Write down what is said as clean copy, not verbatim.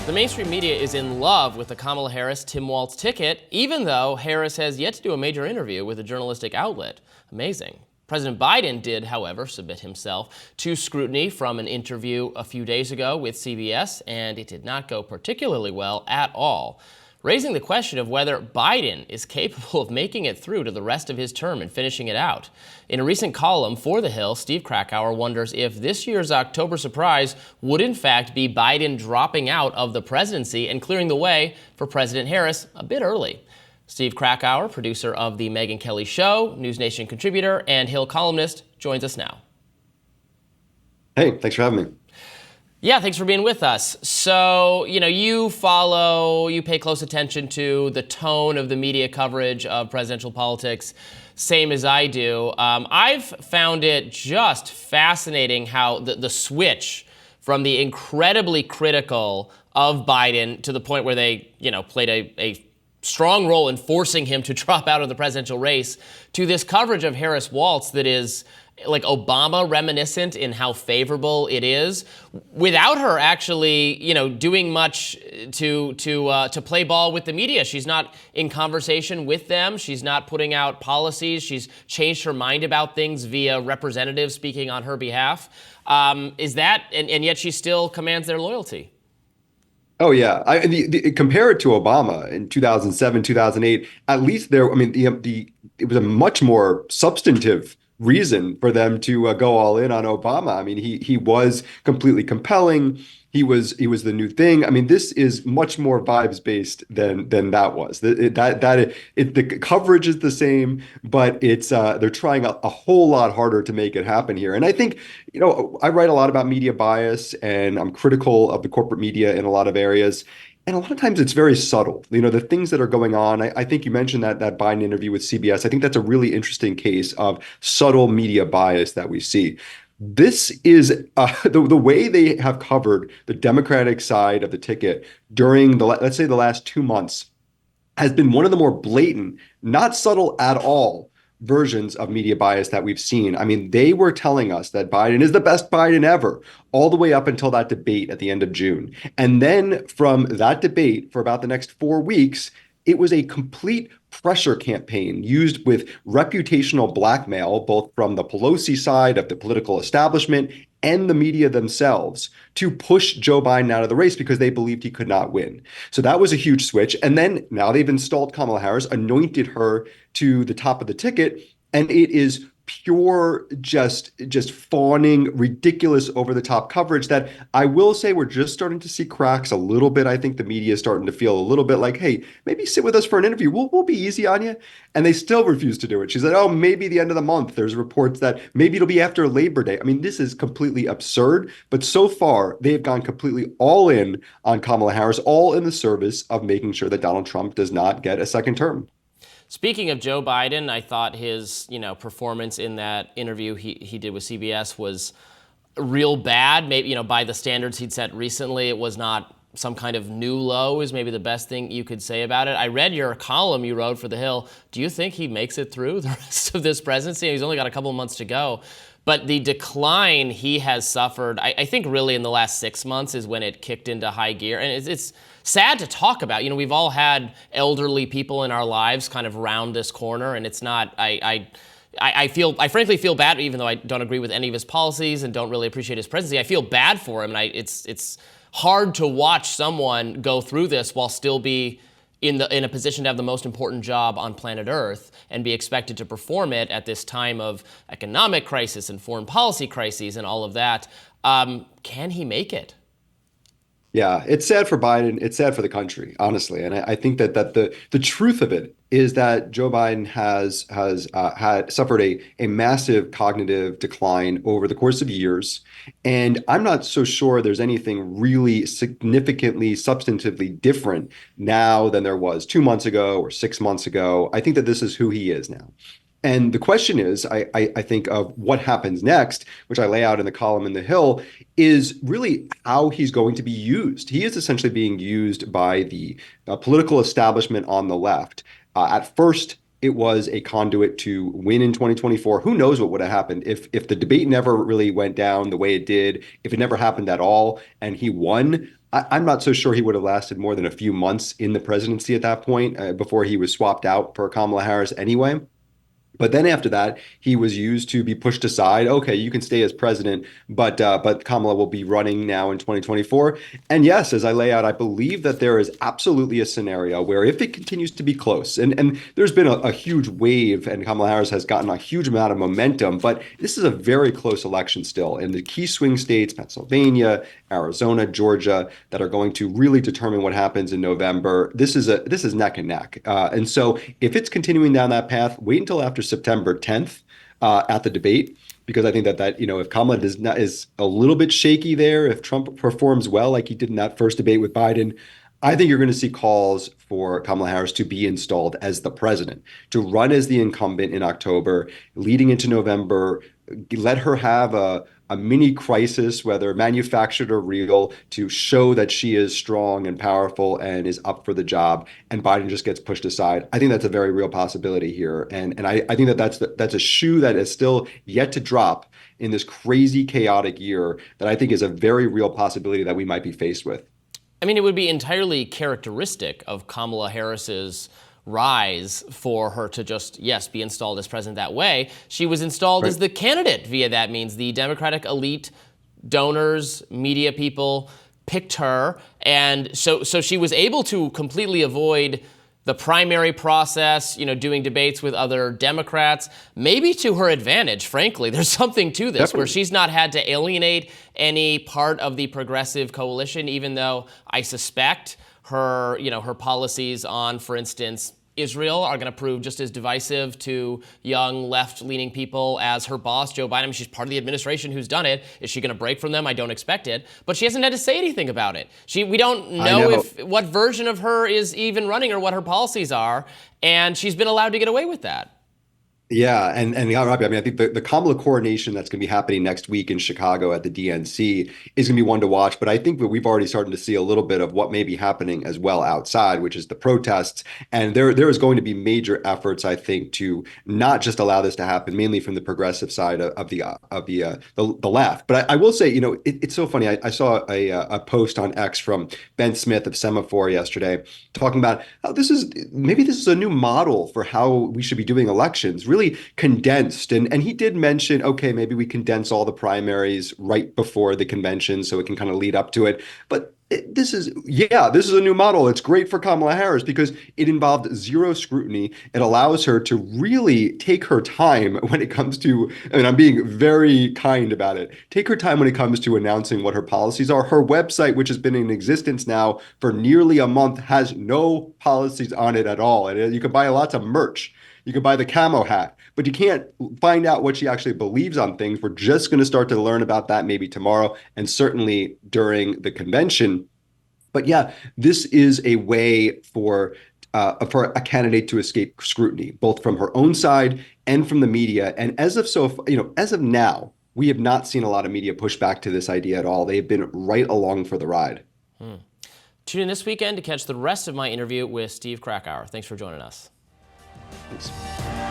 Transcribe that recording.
The mainstream media is in love with the Kamala Harris-Tim Walz ticket, even though Harris has yet to do a major interview with a journalistic outlet. Amazing. President Biden did, however, submit himself to scrutiny from an interview a few days ago with CBS, and it did not go particularly well at all, raising the question of whether Biden is capable of making it through to the rest of his term and finishing it out. In a recent column for The Hill, Steve Krakauer wonders if this year's October surprise would in fact be Biden dropping out of the presidency and clearing the way for President Harris a bit early. Steve Krakauer, producer of The Megyn Kelly Show, News Nation contributor, and Hill columnist, joins us now. Hey, thanks for having me. Yeah, thanks for being with us. So, you pay close attention to the tone of the media coverage of presidential politics, same as I do. I've found it just fascinating how the switch from the incredibly critical of Biden to the point where they, played a strong role in forcing him to drop out of the presidential race to this coverage of Harris Walz that is like Obama reminiscent in how favorable it is, without her actually, doing much to play ball with the media. She's not in conversation with them. She's not putting out policies. She's changed her mind about things via representatives speaking on her behalf. And yet she still commands their loyalty. Oh yeah, compare it to Obama in 2007, 2008. At least it was a much more substantive reason for them to go all in on Obama. I mean, he was completely compelling. He was the new thing. I mean, this is much more vibes based than that was. The coverage is the same, but it's they're trying a whole lot harder to make it happen here. And I think, I write a lot about media bias, and I'm critical of the corporate media in a lot of areas. And a lot of times it's very subtle. The things that are going on. I think you mentioned that Biden interview with CBS. I think that's a really interesting case of subtle media bias that we see. This is the way they have covered the Democratic side of the ticket during let's say the last 2 months has been one of the more blatant, not subtle at all, versions of media bias that we've seen. I mean, they were telling us that Biden is the best Biden ever, all the way up until that debate at the end of June. And then from that debate for about the next 4 weeks, it was a complete pressure campaign used with reputational blackmail, both from the Pelosi side of the political establishment and the media themselves, to push Joe Biden out of the race because they believed he could not win. So that was a huge switch. And then now they've installed Kamala Harris, anointed her to the top of the ticket, and it is pure, just fawning, ridiculous, over-the-top coverage that I will say we're just starting to see cracks a little bit. I think the media is starting to feel a little bit like, hey, maybe sit with us for an interview. We'll be easy on you. And they still refuse to do it. She said, oh, maybe the end of the month. There's reports that maybe it'll be after Labor Day. I mean, this is completely absurd. But so far, they've gone completely all in on Kamala Harris, all in the service of making sure that Donald Trump does not get a second term. Speaking of Joe Biden, I thought his, performance in that interview he did with CBS was real bad. Maybe, by the standards he'd set recently, it was not some kind of new low is maybe the best thing you could say about it. I read your column you wrote for The Hill. Do you think he makes it through the rest of this presidency? He's only got a couple of months to go. But the decline he has suffered, I think really in the last 6 months is when it kicked into high gear. And it's sad to talk about. We've all had elderly people in our lives kind of round this corner, and it's not, I frankly feel bad, even though I don't agree with any of his policies and don't really appreciate his presidency. I feel bad for him, and it's hard to watch someone go through this while still be in a position to have the most important job on planet Earth and be expected to perform it at this time of economic crisis and foreign policy crises and all of that. Can he make it? Yeah, it's sad for Biden. It's sad for the country, honestly. And I think that the truth of it is that Joe Biden has had suffered a massive cognitive decline over the course of years. And I'm not so sure there's anything really significantly, substantively different now than there was 2 months ago or 6 months ago. I think that this is who he is now. And the question is, I think of what happens next, which I lay out in the column in The Hill, is really how he's going to be used. He is essentially being used by the political establishment on the left. At first, it was a conduit to win in 2024. Who knows what would have happened if the debate never really went down the way it did, if it never happened at all, and he won. I'm not so sure he would have lasted more than a few months in the presidency at that point before he was swapped out for Kamala Harris anyway. But then after that, he was used to be pushed aside. Okay, you can stay as president, but Kamala will be running now in 2024. And yes, as I lay out, I believe that there is absolutely a scenario where if it continues to be close, and there's been a huge wave, and Kamala Harris has gotten a huge amount of momentum, but this is a very close election still. In the key swing states, Pennsylvania, Arizona, Georgia, that are going to really determine what happens in November. This is neck and neck. And so if it's continuing down that path, wait until after September 10th at the debate, because I think that if Kamala is a little bit shaky there, if Trump performs well like he did in that first debate with Biden, I think you're going to see calls for Kamala Harris to be installed as the president, to run as the incumbent in October, leading into November. Let her have a mini crisis, whether manufactured or real, to show that she is strong and powerful and is up for the job, and Biden just gets pushed aside. I think that's a very real possibility here, and I think that's a shoe that is still yet to drop in this crazy chaotic year that I think is a very real possibility that we might be faced with. I mean, it would be entirely characteristic of Kamala Harris's rise for her to just, yes, be installed as president that way. She was installed as the candidate via that means. The Democratic elite, donors, media people picked her. And so she was able to completely avoid the primary process, doing debates with other Democrats, maybe to her advantage, frankly. There's something to this where she's not had to alienate any part of the progressive coalition, even though I suspect her policies on, for instance, Israel are going to prove just as divisive to young left-leaning people as her boss, Joe Biden. I mean, she's part of the administration who's done it. Is she going to break from them? I don't expect it. But she hasn't had to say anything about it. We don't know what version of her is even running or what her policies are. And she's been allowed to get away with that. Yeah, and Robbie, I mean, I think the Kamala coronation that's going to be happening next week in Chicago at the DNC is going to be one to watch. But I think that we've already started to see a little bit of what may be happening as well outside, which is the protests. And there is going to be major efforts, I think, to not just allow this to happen, mainly from the progressive side of the left. But I will say, it's so funny. I saw a post on X from Ben Smith of Semaphore yesterday talking about how this is a new model for how we should be doing elections. Really condensed. And he did mention, okay, maybe we condense all the primaries right before the convention so it can kind of lead up to it. But this is a new model. It's great for Kamala Harris because it involved zero scrutiny. It allows her to really take her time when it comes to, and I'm being very kind about it, take her time when it comes to announcing what her policies are. Her website, which has been in existence now for nearly a month, has no policies on it at all. And you can buy lots of merch. You can buy the camo hat, but you can't find out what she actually believes on things. We're just going to start to learn about that maybe tomorrow and certainly during the convention. But yeah, this is a way for a candidate to escape scrutiny, both from her own side and from the media. And as of now, we have not seen a lot of media pushback to this idea at all. They've been right along for the ride. Tune in this weekend to catch the rest of my interview with Steve Krakauer. Thanks for joining us. Thanks.